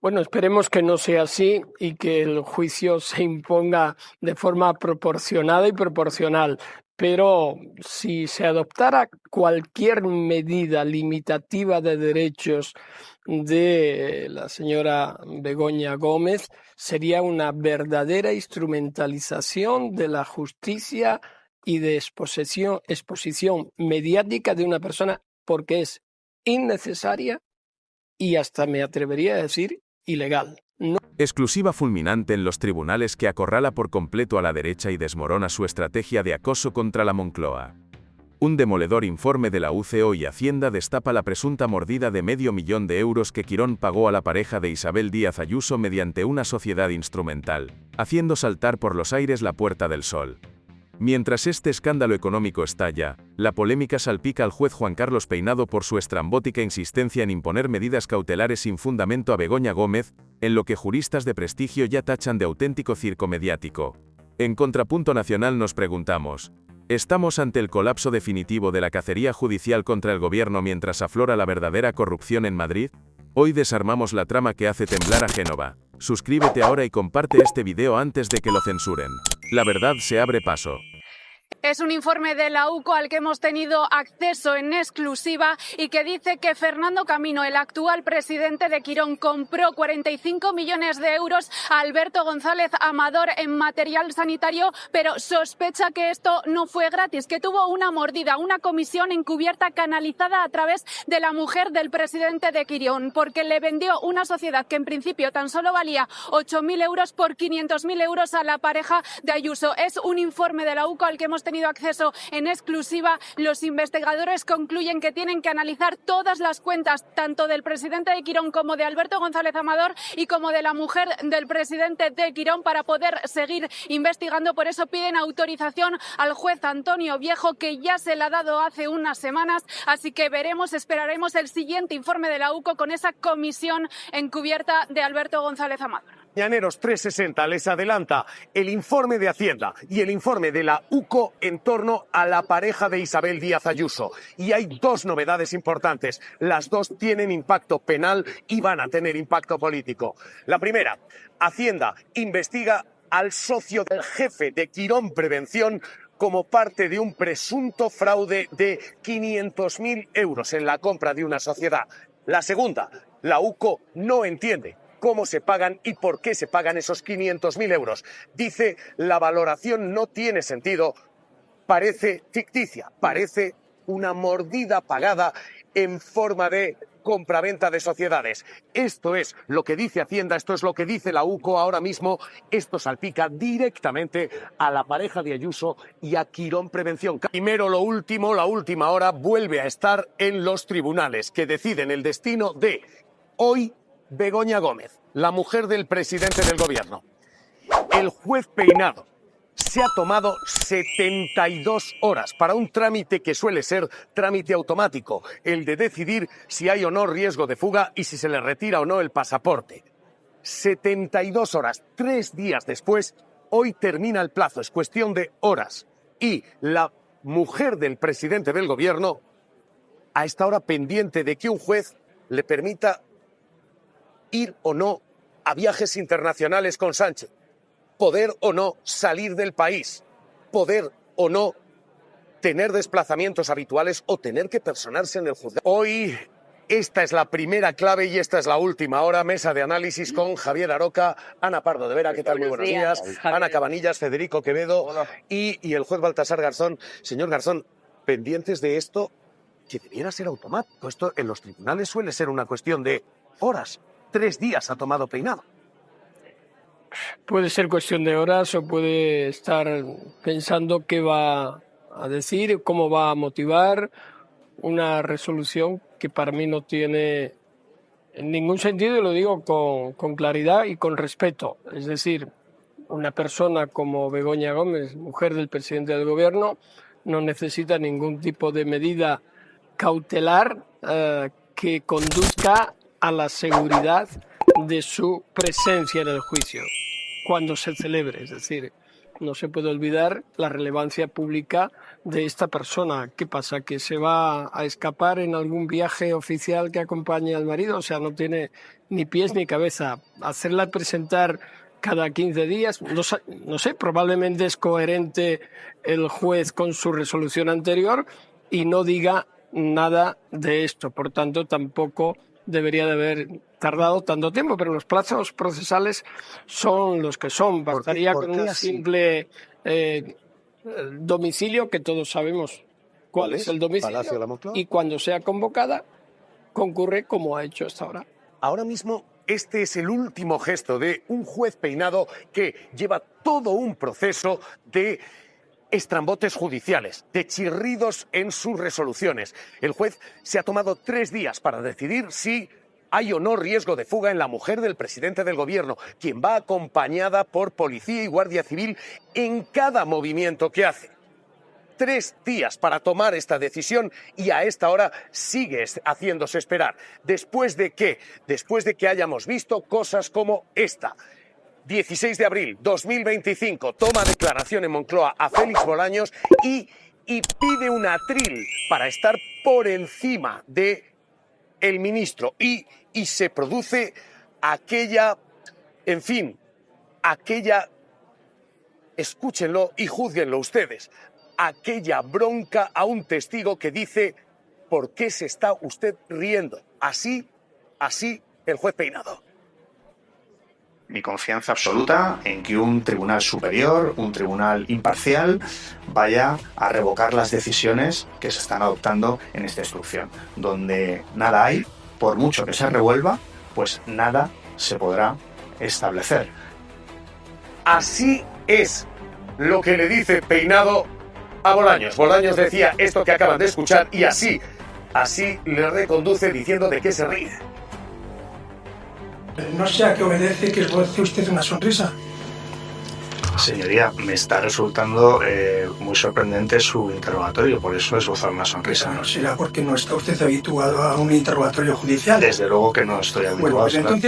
Bueno, esperemos que no sea así y que el juicio se imponga de forma proporcionada y proporcional. Pero si se adoptara cualquier medida limitativa de derechos de la señora Begoña Gómez, sería una verdadera instrumentalización de la justicia y de exposición mediática de una persona, porque es innecesaria y hasta me atrevería a decir ilegal. No. Exclusiva fulminante en los tribunales que acorrala por completo a la derecha y desmorona su estrategia de acoso contra la Moncloa. Un demoledor informe de la UCO y Hacienda destapa la presunta mordida de €500.000 que Quirón pagó a la pareja de Isabel Díaz Ayuso mediante una sociedad instrumental, haciendo saltar por los aires la Puerta del Sol. Mientras este escándalo económico estalla, la polémica salpica al juez Juan Carlos Peinado por su estrambótica insistencia en imponer medidas cautelares sin fundamento a Begoña Gómez, en lo que juristas de prestigio ya tachan de auténtico circo mediático. En Contrapunto Nacional nos preguntamos, ¿estamos ante el colapso definitivo de la cacería judicial contra el gobierno mientras aflora la verdadera corrupción en Madrid? Hoy desarmamos la trama que hace temblar a Génova. Suscríbete ahora y comparte este video antes de que lo censuren. La verdad se abre paso. Es un informe de la UCO al que hemos tenido acceso en exclusiva y que dice que Fernando Camino, el actual presidente de Quirón, compró 45 millones de euros a Alberto González Amador en material sanitario, pero sospecha que esto no fue gratis, que tuvo una mordida, una comisión encubierta canalizada a través de la mujer del presidente de Quirón, porque le vendió una sociedad que en principio tan solo valía 8.000 euros por 500.000 euros a la pareja de Ayuso. Es un informe de la UCO al que hemos tenido acceso en exclusiva. Los investigadores concluyen que tienen que analizar todas las cuentas, tanto del presidente de Quirón como de Alberto González Amador y como de la mujer del presidente de Quirón para poder seguir investigando. Por eso piden autorización al juez Antonio Viejo, que ya se la ha dado hace unas semanas. Así que esperaremos el siguiente informe de la UCO con esa comisión encubierta de Alberto González Amador. Mañaneros 360 les adelanta el informe de Hacienda y el informe de la UCO en torno a la pareja de Isabel Díaz Ayuso. Y hay dos novedades importantes. Las dos tienen impacto penal y van a tener impacto político. La primera, Hacienda investiga al socio del jefe de Quirón Prevención como parte de un presunto fraude de 500.000 euros en la compra de una sociedad. La segunda, la UCO no entiende cómo se pagan y por qué se pagan esos 500.000 euros. Dice, la valoración no tiene sentido, parece ficticia, parece una mordida pagada en forma de compraventa de sociedades. Esto es lo que dice Hacienda, esto es lo que dice la UCO ahora mismo. Esto salpica directamente a la pareja de Ayuso y a Quirón Prevención. Primero lo último, la última hora vuelve a estar en los tribunales que deciden el destino de hoy Begoña Gómez, la mujer del presidente del gobierno. El juez Peinado se ha tomado 72 horas para un trámite que suele ser trámite automático, el de decidir si hay o no riesgo de fuga y si se le retira o no el pasaporte. 72 horas, 3 días después, hoy termina el plazo, es cuestión de horas. Y la mujer del presidente del gobierno, a esta hora pendiente de que un juez le permita ir o no a viajes internacionales con Sánchez, poder o no salir del país, poder o no tener desplazamientos habituales o tener que personarse en el juzgado. Hoy esta es la primera clave y esta es la última hora. Mesa de análisis con Javier Aroca, Ana Pardo de Vera, ¿qué tal? Muy buenos días. Ana Cabanillas, Federico Quevedo y el juez Baltasar Garzón. Señor Garzón, pendientes de esto, que debiera ser automático. Esto en los tribunales suele ser una cuestión de horas. 3 días ha tomado Peinado. Puede ser cuestión de horas o puede estar pensando qué va a decir, cómo va a motivar una resolución que para mí no tiene ningún sentido, y lo digo con claridad y con respeto. Es decir, una persona como Begoña Gómez, mujer del presidente del gobierno, no necesita ningún tipo de medida cautelar que conduzca a la seguridad de su presencia en el juicio cuando se celebre. Es decir, no se puede olvidar la relevancia pública de esta persona. ¿Qué pasa? ¿Que se va a escapar en algún viaje oficial que acompañe al marido? O sea, no tiene ni pies ni cabeza. Hacerla presentar cada 15 días, no sé, probablemente es coherente el juez con su resolución anterior y no diga nada de esto. Por tanto, tampoco debería de haber tardado tanto tiempo, pero los plazos procesales son los que son. Bastaría con un simple domicilio, que todos sabemos cuál es el domicilio, Palacio de la Moncloa. y cuando sea convocada, concurre como ha hecho hasta ahora. Ahora mismo, este es el último gesto de un juez Peinado que lleva todo un proceso de estrambotes judiciales, de chirridos en sus resoluciones. El juez se ha tomado 3 días para decidir si hay o no riesgo de fuga en la mujer del presidente del gobierno, quien va acompañada por policía y guardia civil en cada movimiento que hace. 3 días para tomar esta decisión y a esta hora sigue haciéndose esperar. ¿Después de qué? Después de que hayamos visto cosas como esta. 16 de abril 2025, toma declaración en Moncloa a Félix Bolaños y pide un atril para estar por encima de el ministro. Y se produce aquella, en fin, aquella, escúchenlo y júzguenlo ustedes, aquella bronca a un testigo que dice: ¿por qué se está usted riendo? Así el juez Peinado. Mi confianza absoluta en que un tribunal superior, un tribunal imparcial, vaya a revocar las decisiones que se están adoptando en esta instrucción. Donde nada hay, por mucho que se revuelva, pues nada se podrá establecer. Así es lo que le dice Peinado a Bolaños. Bolaños decía esto que acaban de escuchar y así le reconduce diciendo de qué se ríe. No sé a qué obedece que esboce usted una sonrisa. Señoría, me está resultando muy sorprendente su interrogatorio, por eso esbozar una sonrisa. No será porque no está usted habituado a un interrogatorio judicial. Desde luego que no estoy habituado. Bueno,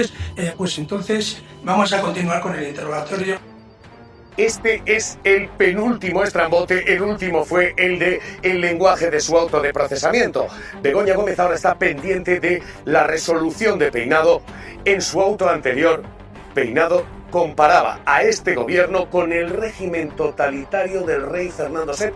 pues entonces vamos a continuar con el interrogatorio. Este es el penúltimo estrambote, el último fue el de el lenguaje de su auto de procesamiento. Begoña Gómez ahora está pendiente de la resolución de Peinado. En su auto anterior, Peinado comparaba a este gobierno con el régimen totalitario del rey Fernando VII.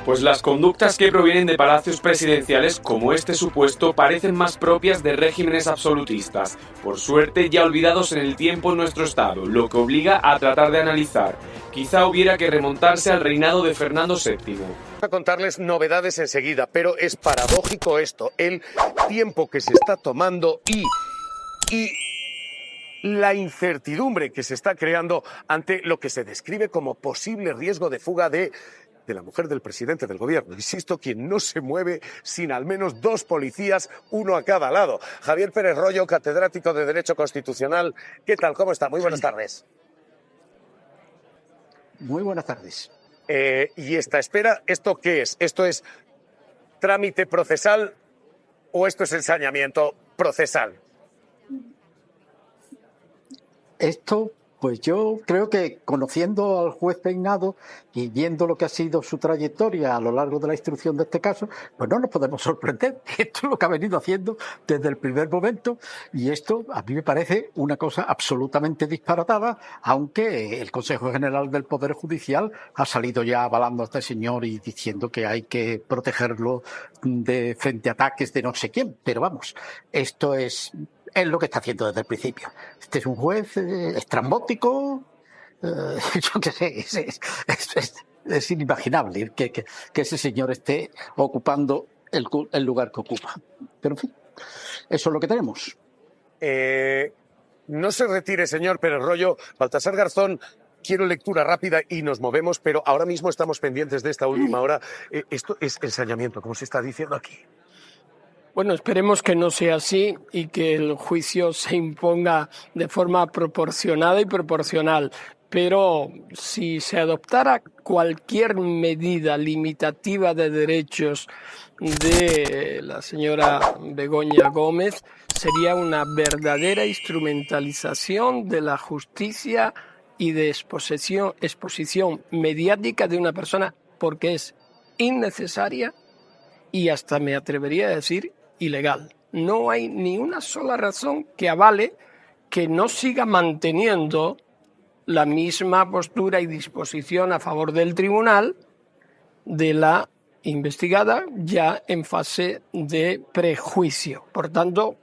Pues las conductas que provienen de palacios presidenciales, como este supuesto, parecen más propias de regímenes absolutistas, por suerte ya olvidados en el tiempo en nuestro estado, lo que obliga a tratar de analizar. Quizá hubiera que remontarse al reinado de Fernando VII. Voy a contarles novedades enseguida, pero es paradójico esto, el tiempo que se está tomando y la incertidumbre que se está creando ante lo que se describe como posible riesgo de fuga de la mujer del presidente del gobierno. Insisto, quien no se mueve sin al menos 2 policías, uno a cada lado. Javier Pérez Royo, catedrático de Derecho Constitucional. ¿Qué tal? ¿Cómo está? Muy buenas tardes. Muy buenas tardes. ¿Y esta espera, esto qué es? ¿Esto es trámite procesal o esto es ensañamiento procesal? Esto, pues yo creo que conociendo al juez Peinado y viendo lo que ha sido su trayectoria a lo largo de la instrucción de este caso, pues no nos podemos sorprender. Esto es lo que ha venido haciendo desde el primer momento y esto a mí me parece una cosa absolutamente disparatada, aunque el Consejo General del Poder Judicial ha salido ya avalando a este señor y diciendo que hay que protegerlo de frente a ataques de no sé quién. Pero vamos, esto es lo que está haciendo desde el principio. Este es un juez estrambótico, yo qué sé, es inimaginable que ese señor esté ocupando el lugar que ocupa. Pero en fin, eso es lo que tenemos. No se retire, señor Pérez Royo. Baltasar Garzón, quiero lectura rápida y nos movemos, pero ahora mismo estamos pendientes de esta última hora. Esto es ensañamiento, como se está diciendo aquí. Bueno, esperemos que no sea así y que el juicio se imponga de forma proporcionada y proporcional. Pero si se adoptara cualquier medida limitativa de derechos de la señora Begoña Gómez, sería una verdadera instrumentalización de la justicia y de exposición mediática de una persona porque es innecesaria y hasta me atrevería a decir ilegal. No hay ni una sola razón que avale que no siga manteniendo la misma postura y disposición a favor del tribunal de la investigada ya en fase de prejuicio. Por tanto,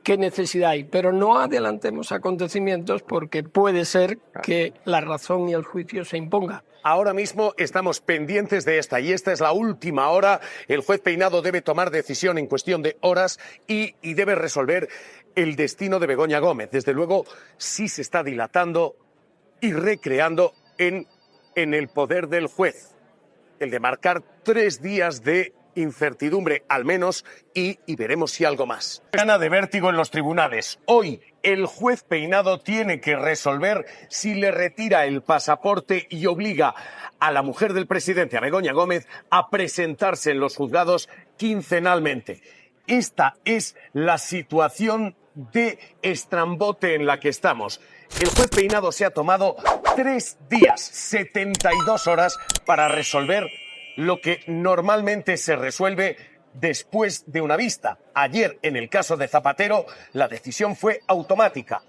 ¿qué necesidad hay? Pero no adelantemos acontecimientos porque puede ser que la razón y el juicio se impongan. Ahora mismo estamos pendientes de esta y esta es la última hora. El juez Peinado debe tomar decisión en cuestión de horas y debe resolver el destino de Begoña Gómez. Desde luego, sí se está dilatando y recreando en el poder del juez. El de marcar 3 días de incertidumbre al menos y veremos si algo más. Gana de vértigo en los tribunales. Hoy el juez Peinado tiene que resolver si le retira el pasaporte y obliga a la mujer del presidente, a Begoña Gómez, a presentarse en los juzgados quincenalmente. Esta es la situación de estrambote en la que estamos. El juez Peinado se ha tomado 3 días, 72 horas para resolver lo que normalmente se resuelve después de una vista. Ayer, en el caso de Zapatero, la decisión fue automática.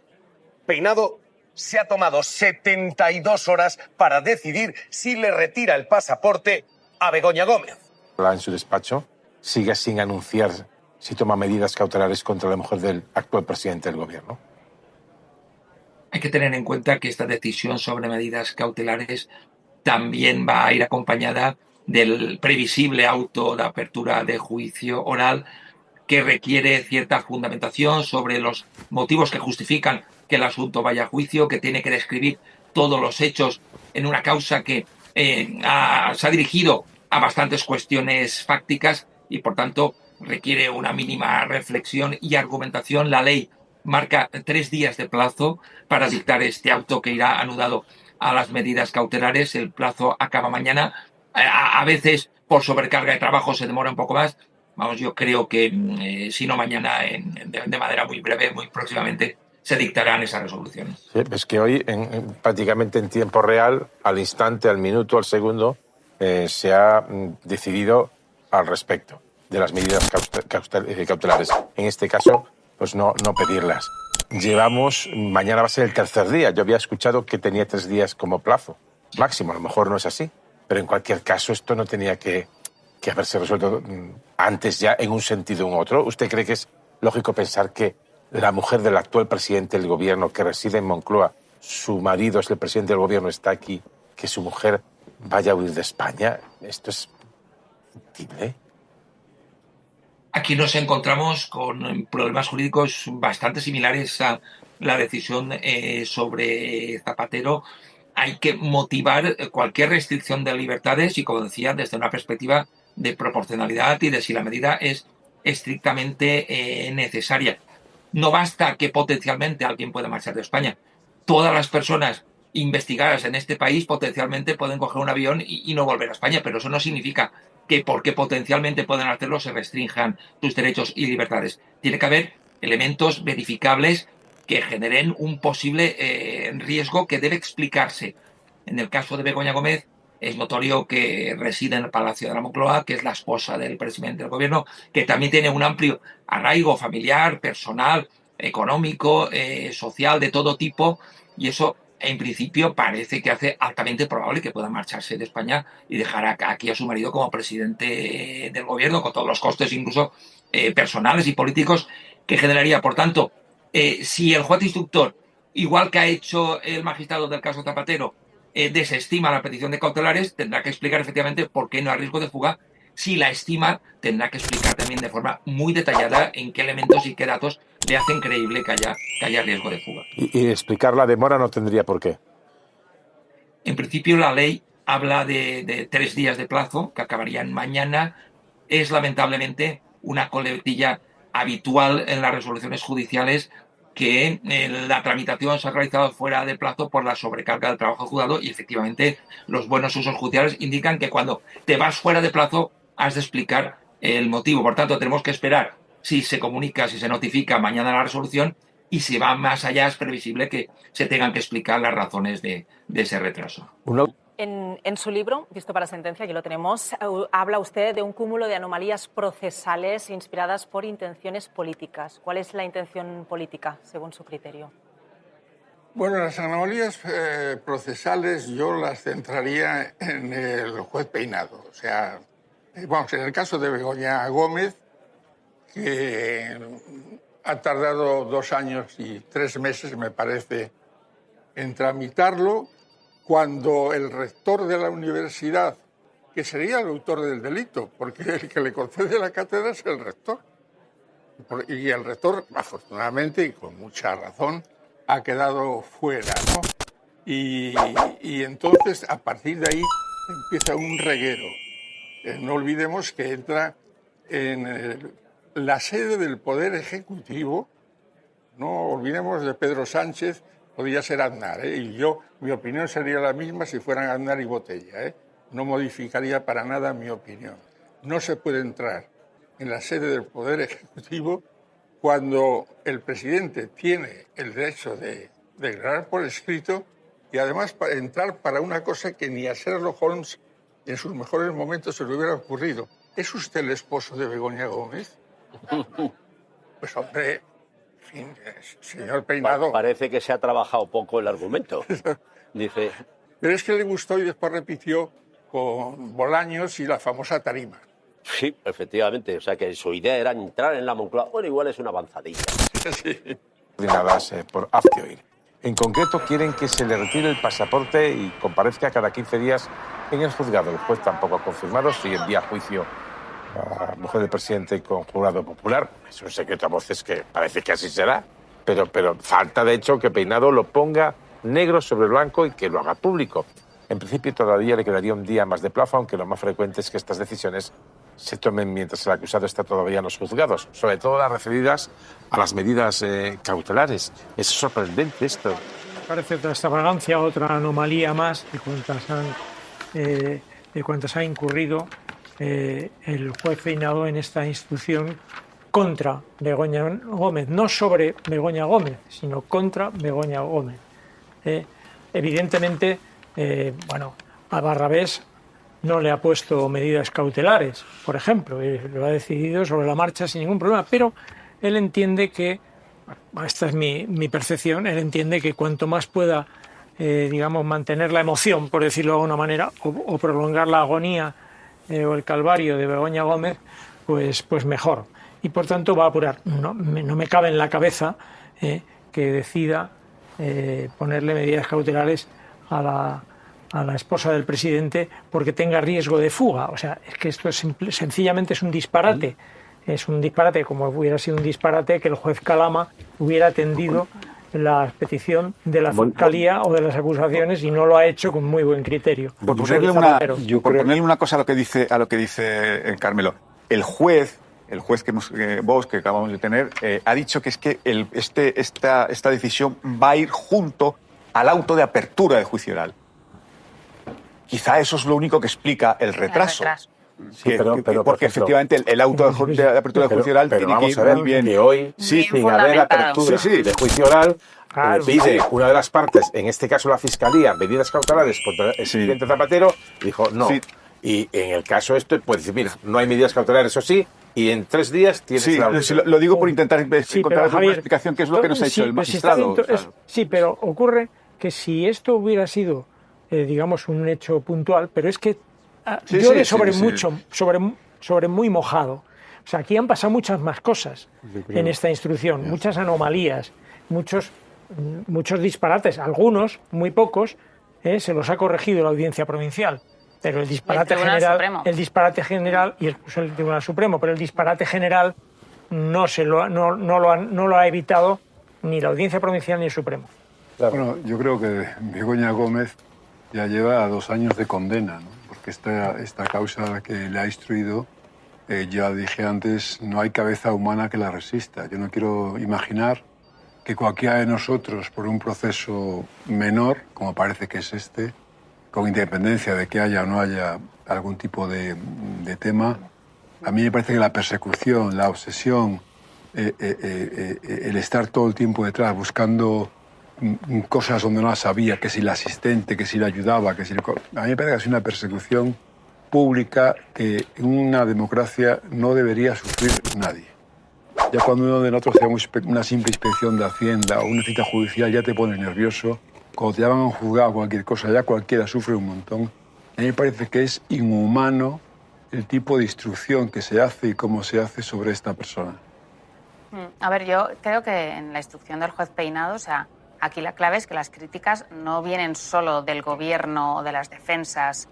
Peinado se ha tomado 72 horas para decidir si le retira el pasaporte a Begoña Gómez. En su despacho sigue sin anunciar si toma medidas cautelares contra la mujer del actual presidente del gobierno. Hay que tener en cuenta que esta decisión sobre medidas cautelares también va a ir acompañada del previsible auto de apertura de juicio oral que requiere cierta fundamentación sobre los motivos que justifican que el asunto vaya a juicio, que tiene que describir todos los hechos en una causa que se ha dirigido a bastantes cuestiones fácticas y, por tanto, requiere una mínima reflexión y argumentación. La ley marca 3 días de plazo para dictar este auto que irá anudado a las medidas cautelares. El plazo acaba mañana. A veces, por sobrecarga de trabajo, se demora un poco más. Vamos, yo creo que, si no mañana, de manera muy breve, muy próximamente, se dictarán esas resoluciones. Sí, es que hoy, prácticamente en tiempo real, al instante, al minuto, al segundo, se ha decidido al respecto de las medidas cautelares. En este caso, pues no pedirlas. Mañana va a ser el 3er día. Yo había escuchado que tenía 3 días como plazo máximo. A lo mejor no es así. Pero en cualquier caso, esto no tenía que haberse resuelto antes ya en un sentido u otro. ¿Usted cree que es lógico pensar que la mujer del actual presidente del gobierno que reside en Moncloa, su marido es el presidente del gobierno, está aquí, que su mujer vaya a huir de España? Esto es factible. Aquí nos encontramos con problemas jurídicos bastante similares a la decisión sobre Zapatero. Hay que motivar cualquier restricción de libertades y, como decía, desde una perspectiva de proporcionalidad y de si la medida es estrictamente necesaria. No basta que potencialmente alguien pueda marchar de España. Todas las personas investigadas en este país potencialmente pueden coger un avión y no volver a España, pero eso no significa que porque potencialmente pueden hacerlo se restrinjan sus derechos y libertades. Tiene que haber elementos verificables que generen un posible riesgo que debe explicarse. En el caso de Begoña Gómez, es notorio que reside en el Palacio de la Moncloa, que es la esposa del presidente del gobierno, que también tiene un amplio arraigo familiar, personal, económico, social, de todo tipo, y eso, en principio, parece que hace altamente probable que pueda marcharse de España y dejar aquí a su marido como presidente del gobierno, con todos los costes, incluso personales y políticos, que generaría. Por tanto, si el juez instructor, igual que ha hecho el magistrado del caso Zapatero, desestima la petición de cautelares, tendrá que explicar efectivamente por qué no hay riesgo de fuga. Si la estima, tendrá que explicar también de forma muy detallada en qué elementos y qué datos le hacen creíble que haya riesgo de fuga. Y explicar la demora no tendría por qué. En principio, la ley habla de 3 días de plazo, que acabarían mañana. Es lamentablemente una coletilla habitual en las resoluciones judiciales que la tramitación se ha realizado fuera de plazo por la sobrecarga del trabajo juzgado, y efectivamente los buenos usos judiciales indican que cuando te vas fuera de plazo has de explicar el motivo. Por tanto, tenemos que esperar si se comunica, si se notifica mañana la resolución, y si va más allá es previsible que se tengan que explicar las razones de ese retraso. En su libro, Visto para sentencia, aquí lo tenemos, habla usted de un cúmulo de anomalías procesales inspiradas por intenciones políticas. ¿Cuál es la intención política, según su criterio? Bueno, las anomalías procesales yo las centraría en el juez Peinado. O sea, vamos, en el caso de Begoña Gómez, que ha tardado 2 años y 3 meses, me parece, en tramitarlo, cuando el rector de la universidad, que sería el autor del delito, porque el que le concede la cátedra es el rector. Y el rector, afortunadamente y con mucha razón, ha quedado fuera, ¿no? Y entonces, a partir de ahí, empieza un reguero. No olvidemos que entra en la sede del Poder Ejecutivo, no olvidemos de Pedro Sánchez, podría ser Aznar, y mi opinión sería la misma si fueran Aznar y Botella, no modificaría para nada mi opinión. No se puede entrar en la sede del Poder Ejecutivo cuando el presidente tiene el derecho de declarar por escrito y además para entrar para una cosa que ni a Sherlock Holmes en sus mejores momentos se le hubiera ocurrido. ¿Es usted el esposo de Begoña Gómez? Pues hombre, en fin, señor Peinado. Parece que se ha trabajado poco el argumento. Dice. Pero es que le gustó y después repitió con Bolaños y la famosa tarima. Sí, efectivamente. O sea que su idea era entrar en la Moncloa. Bueno, igual es una avanzadilla. Sí. Coordinadas por Aztioil. En concreto, quieren que se le retire el pasaporte y comparezca cada 15 días en el juzgado. El juez tampoco ha confirmado si envía a juicio a la mujer del presidente con jurado popular. Es un secreto a voces que parece que así será, pero falta, de hecho, que Peinado lo ponga negro sobre blanco y que lo haga público. En principio, todavía le quedaría un día más de plazo, aunque lo más frecuente es que estas decisiones se tomen mientras el acusado está todavía en los juzgados, sobre todo las referidas a las medidas cautelares. Es sorprendente esto. Parece otra extravagancia, otra anomalía más de cuantas ha incurrido el juez Peinado en esta instrucción contra Begoña Gómez, no sobre Begoña Gómez, sino contra Begoña Gómez. Evidentemente, a Barrabés no le ha puesto medidas cautelares, por ejemplo, lo ha decidido sobre la marcha sin ningún problema, pero él entiende que, esta es mi percepción, él entiende que cuanto más pueda, mantener la emoción, por decirlo de alguna manera, o prolongar la agonía o el calvario de Begoña Gómez, pues mejor. Y por tanto va a apurar. No me cabe en la cabeza que decida ponerle medidas cautelares a la esposa del presidente porque tenga riesgo de fuga. O sea, es que esto sencillamente es un disparate. Es un disparate, como hubiera sido un disparate que el juez Calama hubiera atendido la petición de la Fiscalía o de las acusaciones y no lo ha hecho con muy buen criterio. Por ponerle una cosa a lo que dice Carmelo, el juez que acabamos de tener ha dicho que es que esta decisión va a ir junto al auto de apertura de juicio oral. Quizá eso es lo único que explica el retraso. Sí, pero, porque efectivamente el auto de apertura de juicio oral tiene que ir muy bien. Que hoy, sin haber apertura de juicio oral, pide una de las partes, en este caso la Fiscalía, medidas cautelares contra el presidente Zapatero, dijo no. Sí. Y en el caso puede decir, mira, no hay medidas cautelares, eso sí, y en 3 días tienes la... Sí, lo digo por intentar encontrar una explicación, que es lo que nos ha hecho el magistrado. Sí, pero ocurre que si esto hubiera sido, un hecho puntual, pero es que sobre muy mojado. O sea, aquí han pasado muchas más cosas en esta instrucción, muchas anomalías, muchos disparates, algunos, muy pocos, se los ha corregido la Audiencia Provincial. Pero el disparate general y incluso el Tribunal Supremo, pero el disparate general no lo ha evitado ni la Audiencia Provincial ni el Supremo. Claro. Bueno, yo creo que Begoña Gómez ya lleva 2 años de condena, ¿no? Porque esta causa que le ha instruido, ya dije antes, no hay cabeza humana que la resista. Yo no quiero imaginar que cualquiera de nosotros, por un proceso menor, como parece que es con independencia de que haya o no haya algún tipo de tema, a mí me parece que la persecución, la obsesión el estar todo el tiempo detrás buscando cosas donde no las sabía, que si el asistente, que si le ayudaba, que si... A mí me parece que es una persecución pública que en una democracia no debería sufrir nadie. Ya cuando uno de nosotros hace una simple inspección de Hacienda o una cita judicial ya te pone nervioso. Cuando te llaman a un juzgado cualquier cosa, ya cualquiera sufre un montón. A mí me parece que es inhumano el tipo de instrucción que se hace y cómo se hace sobre esta persona. A ver, yo creo que en la instrucción del juez Peinado, o sea, aquí la clave es que las críticas no vienen solo del gobierno o de las defensas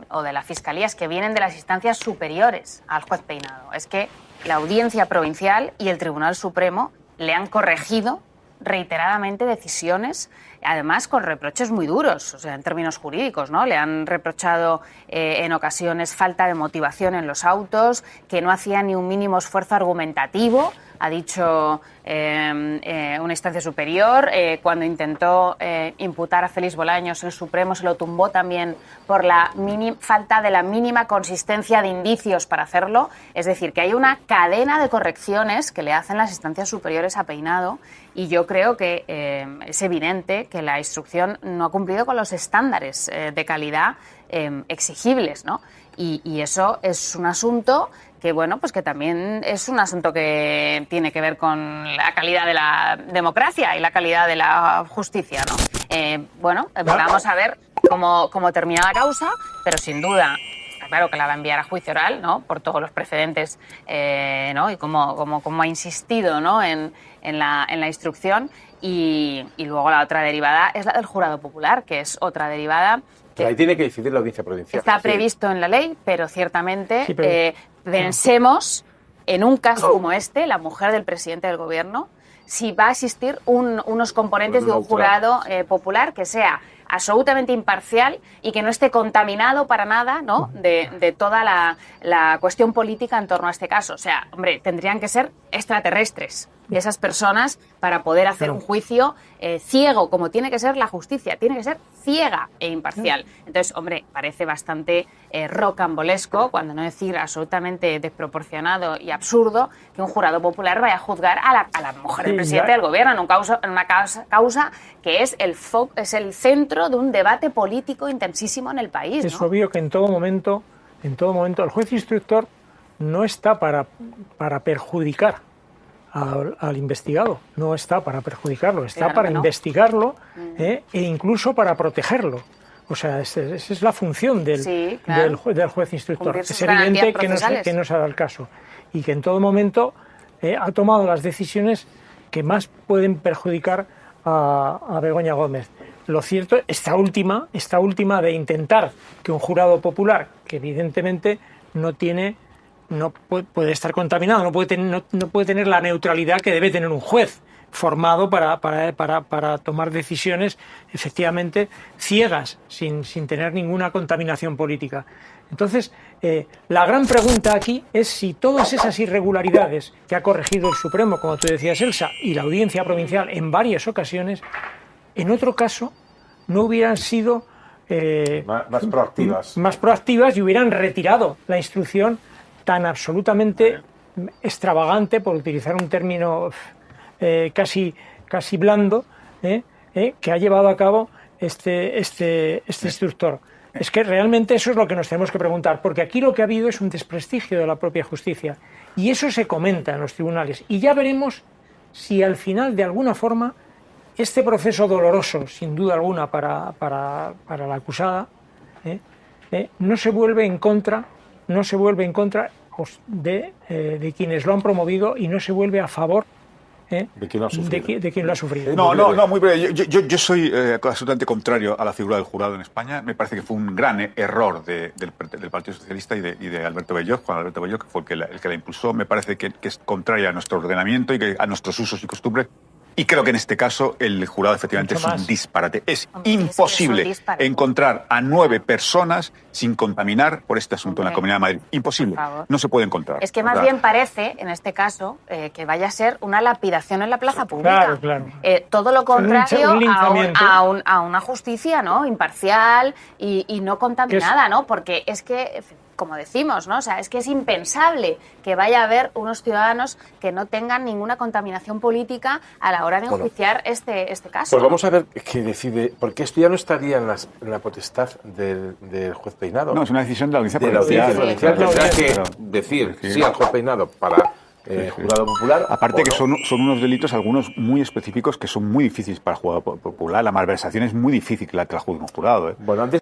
o de la fiscalía, es que vienen de las instancias superiores al juez Peinado. Es que la Audiencia Provincial y el Tribunal Supremo le han corregido reiteradamente decisiones, además con reproches muy duros, o sea, en términos jurídicos, ¿no? Le han reprochado en ocasiones falta de motivación en los autos, que no hacía ni un mínimo esfuerzo argumentativo, ha dicho una instancia superior. Cuando intentó imputar a Félix Bolaños, el Supremo se lo tumbó también por la falta de la mínima consistencia de indicios para hacerlo. Es decir, que hay una cadena de correcciones que le hacen las instancias superiores a Peinado, y yo creo que es evidente que la instrucción no ha cumplido con los estándares de calidad exigibles, ¿no? Y eso es un asunto que, bueno, pues que también es un asunto que tiene que ver con la calidad de la democracia y la calidad de la justicia, ¿no? Vamos a ver cómo termina la causa, pero sin duda, está claro que la va a enviar a juicio oral, ¿no? Por todos los precedentes, ¿no? Y cómo ha insistido, ¿no? en la instrucción. Y luego la otra derivada es la del jurado popular, que es otra derivada. Pero ahí tiene que decidir la Audiencia Provincial. Está previsto en la ley, pero ciertamente pensemos en un caso como este, la mujer del presidente del gobierno, si va a existir unos componentes de un jurado popular que sea absolutamente imparcial y que no esté contaminado para nada, ¿no? de toda la cuestión política en torno a este caso. O sea, hombre, tendrían que ser extraterrestres esas personas para poder hacer un juicio ciego, como tiene que ser la justicia, tiene que ser ciega e imparcial. Entonces, hombre, parece bastante rocambolesco, cuando no decir absolutamente desproporcionado y absurdo, que un jurado popular vaya a juzgar a la mujer del presidente del gobierno en una causa que es el centro de un debate político intensísimo en el país, ¿no? Es obvio que en todo momento el juez instructor no está para perjudicar al investigado, no está para perjudicarlo, está para investigarlo e incluso para protegerlo. O sea, esa es la función del juez instructor. Es evidente que no se ha dado el caso y que en todo momento ha tomado las decisiones que más pueden perjudicar a Begoña Gómez. Lo cierto, esta última de intentar que un jurado popular, que evidentemente no puede estar contaminado, no puede tener la neutralidad que debe tener un juez formado para tomar decisiones efectivamente ciegas, sin tener ninguna contaminación política. Entonces, la gran pregunta aquí es si todas esas irregularidades que ha corregido el Supremo, como tú decías, Elsa, y la Audiencia Provincial en varias ocasiones, en otro caso no hubieran sido más proactivas y hubieran retirado la instrucción tan absolutamente extravagante, por utilizar un término casi blando, que ha llevado a cabo este instructor. Es que realmente eso es lo que nos tenemos que preguntar, porque aquí lo que ha habido es un desprestigio de la propia justicia, y eso se comenta en los tribunales, y ya veremos si al final, de alguna forma, este proceso doloroso, sin duda alguna, para la acusada, no se vuelve en contra de quienes lo han promovido, y no se vuelve a favor de quien lo ha sufrido. No, muy breve. Yo soy absolutamente contrario a la figura del jurado en España. Me parece que fue un gran error del Partido Socialista y de Alberto Belloch, Juan Alberto Belloch, que fue el que la impulsó. Me parece que es contraria a nuestro ordenamiento y a nuestros usos y costumbres. Y creo que en este caso el jurado efectivamente es un disparate. Es imposible encontrar a 9 personas sin contaminar por este asunto en la Comunidad de Madrid. Imposible. No se puede encontrar. Es que más bien parece, en este caso, que vaya a ser una lapidación en la plaza pública. Claro. Todo lo contrario a una justicia, ¿no? Imparcial y no contaminada, ¿no? Porque es que como decimos, ¿no? O sea, es que es impensable que vaya a haber unos ciudadanos que no tengan ninguna contaminación política a la hora de enjuiciar este caso. Pues vamos a ver qué decide, porque esto ya no estaría en la potestad del juez Peinado. No, es una decisión de la Audiencia Provincial. Tendrá que decir sí al juez Peinado para jurado popular. Aparte que son unos delitos, algunos muy específicos, que son muy difíciles para el jurado popular. La malversación es muy difícil que la juzgue un jurado. Bueno, antes